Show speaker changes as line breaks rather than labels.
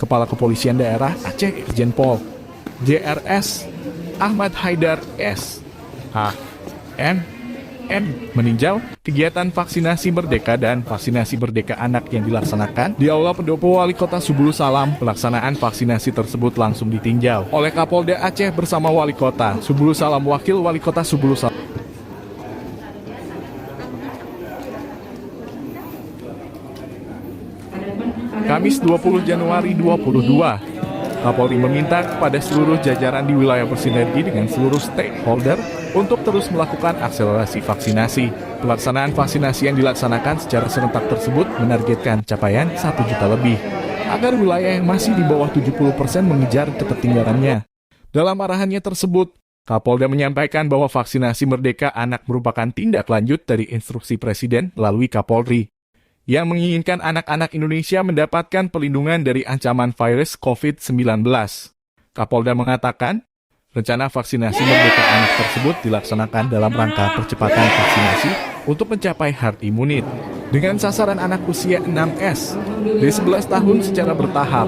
Kepala Kepolisian Daerah Aceh Irjen Pol JRS Ahmad Haidar S.H.N. meninjau kegiatan vaksinasi Merdeka dan vaksinasi Merdeka Anak yang dilaksanakan di Aula Pendopo Wali Kota Subulu Salam. Pelaksanaan vaksinasi tersebut langsung ditinjau oleh Kapolda Aceh bersama Wali Kota Subulu Salam, Wakil Wali Kota Subulu Salam. Kamis 20 Januari 2022, Kapolri meminta kepada seluruh jajaran di wilayah bersinergi dengan seluruh stakeholder untuk terus melakukan akselerasi vaksinasi. Pelaksanaan vaksinasi yang dilaksanakan secara serentak tersebut menargetkan capaian 1 juta lebih, agar wilayah yang masih di bawah 70% mengejar ketertinggalannya. Dalam arahannya tersebut, Kapolda menyampaikan bahwa vaksinasi Merdeka Anak merupakan tindak lanjut dari instruksi Presiden melalui Kapolri yang menginginkan anak-anak Indonesia mendapatkan perlindungan dari ancaman virus COVID-19. Kapolda mengatakan, rencana vaksinasi Merdeka Anak tersebut dilaksanakan dalam rangka percepatan vaksinasi untuk mencapai herd immunity dengan sasaran anak usia 6S dari 11 tahun secara bertahap.